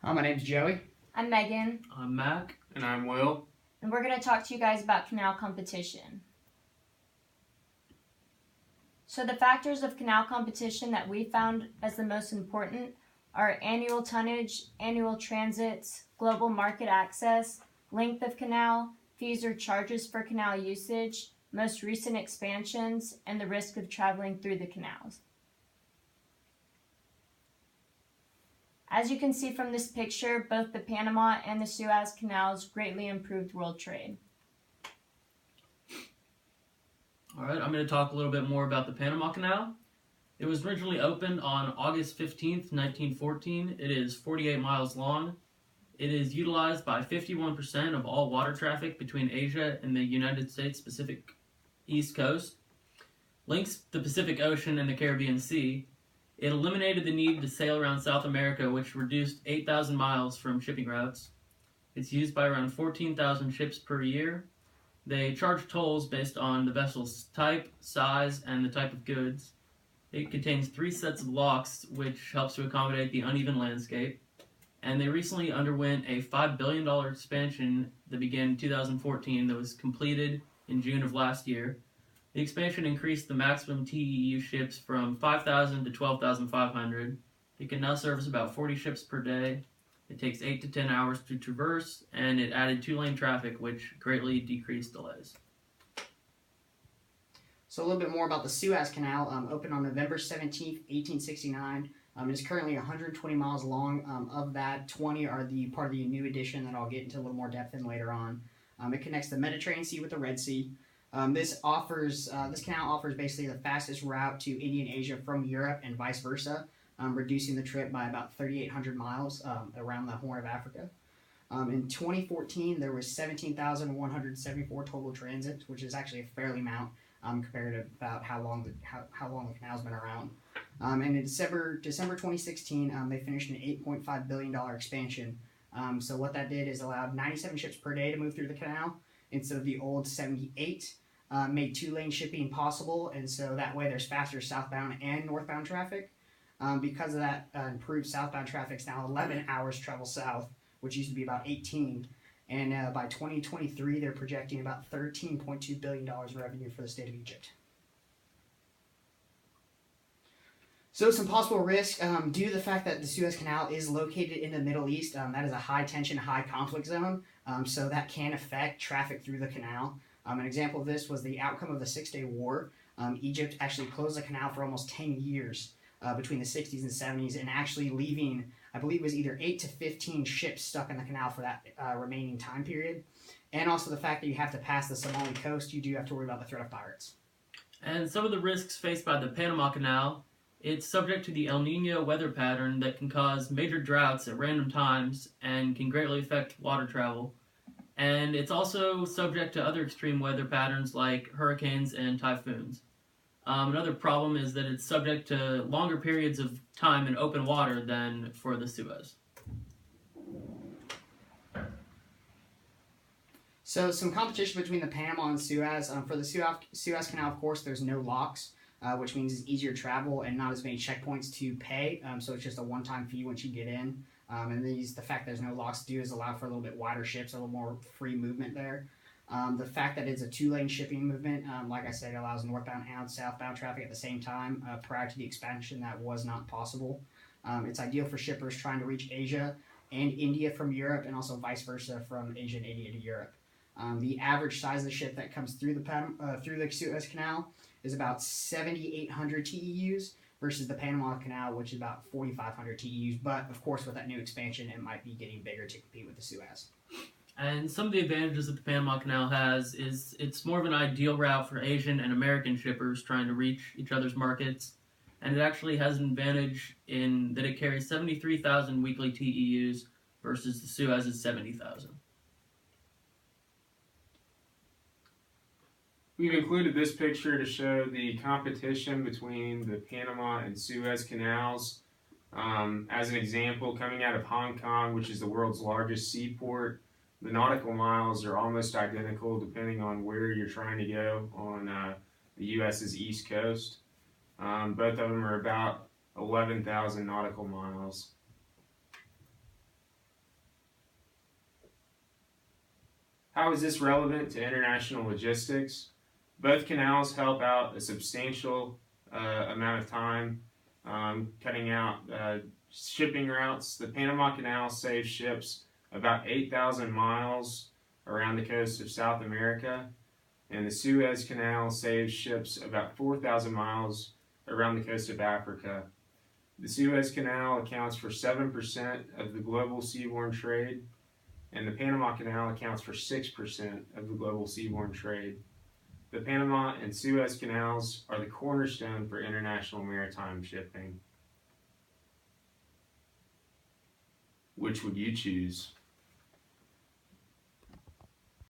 Hi, my name's Joey. I'm Megan. I'm Mac. And I'm Will. And we're going to talk to you guys about canal competition. So the factors of canal competition that we found as the most important are annual tonnage, annual transits, global market access, length of canal, fees or charges for canal usage, most recent expansions, and the risk of traveling through the canals. As you can see from this picture, both the Panama and the Suez canals greatly improved world trade. Alright, I'm going to talk a little bit more about the Panama Canal. It was originally opened on August 15th, 1914. It is 48 miles long. It is utilized by 51% of all water traffic between Asia and the United States Pacific East Coast. Links the Pacific Ocean and the Caribbean Sea. It eliminated the need to sail around South America, which reduced 8,000 miles from shipping routes. It's used by around 14,000 ships per year. They charge tolls based on the vessel's type, size, and the type of goods. It contains 3 sets of locks, which helps to accommodate the uneven landscape. And they recently underwent a $5 billion expansion that began in 2014 that was completed in June of last year. The expansion increased the maximum TEU ships from 5,000 to 12,500. It can now service about 40 ships per day. It takes 8 to 10 hours to traverse, and it added 2-lane traffic, which greatly decreased delays. So a little bit more about the Suez Canal. Opened on November 17th, 1869. It is currently 120 miles long. Of that, 20 are the part of the new edition that I'll get into a little more depth in later on. It connects the Mediterranean Sea with the Red Sea. This canal offers basically the fastest route to Indian Asia from Europe and vice versa, reducing the trip by about 3,800 miles around the Horn of Africa. In 2014, there was 17,174 total transits, which is actually a fairly amount compared to about how long the canal's been around. And in December 2016, they finished an $8.5 billion expansion. So what that did is allowed 97 ships per day to move through the canal instead of the old 78. Made 2-lane shipping possible, and so that way there's faster southbound and northbound traffic. Because of that improved southbound traffic, is now 11 hours travel south, which used to be about 18. And by 2023, they're projecting about $13.2 billion revenue for the state of Egypt. So some possible risks due to the fact that the Suez Canal is located in the Middle East. That is a high tension, high conflict zone, so that can affect traffic through the canal. An example of this was the outcome of the 6-Day War. Egypt actually closed the canal for almost 10 years between the 60s and 70s, and actually leaving, I believe it was either 8 to 15 ships stuck in the canal for that remaining time period. And also the fact that you have to pass the Somali coast, you do have to worry about the threat of pirates. And some of the risks faced by the Panama Canal: it's subject to the El Nino weather pattern that can cause major droughts at random times and can greatly affect water travel. And it's also subject to other extreme weather patterns like hurricanes and typhoons. Another problem is that it's subject to longer periods of time in open water than for the Suez. So some competition between the Panama and Suez. For the Suez Canal, of course, there's no locks, which means it's easier travel and not as many checkpoints to pay. So it's just a one-time fee once you get in. And the fact there's no locks to do is allow for a little bit wider ships, a little more free movement there. The fact that it's a 2-lane shipping movement, like I said, allows northbound and southbound traffic at the same time. Prior to the expansion, that was not possible. It's ideal for shippers trying to reach Asia and India from Europe, and also vice versa from Asia and India to Europe. The average size of the ship that comes through the Suez Canal is about 7,800 TEUs, versus the Panama Canal, which is about 4,500 TEUs. But, of course, with that new expansion, it might be getting bigger to compete with the Suez. And some of the advantages that the Panama Canal has is it's more of an ideal route for Asian and American shippers trying to reach each other's markets. And it actually has an advantage in that it carries 73,000 weekly TEUs versus the Suez's 70,000. We've included this picture to show the competition between the Panama and Suez canals. As an example, coming out of Hong Kong, which is the world's largest seaport, the nautical miles are almost identical depending on where you're trying to go on the U.S.'s east coast. Both of them are about 11,000 nautical miles. How is this relevant to international logistics? Both canals help out a substantial amount of time, cutting out shipping routes. The Panama Canal saves ships about 8,000 miles around the coast of South America, and the Suez Canal saves ships about 4,000 miles around the coast of Africa. The Suez Canal accounts for 7% of the global seaborne trade, and the Panama Canal accounts for 6% of the global seaborne trade. The Panama and Suez Canals are the cornerstone for international maritime shipping. Which would you choose?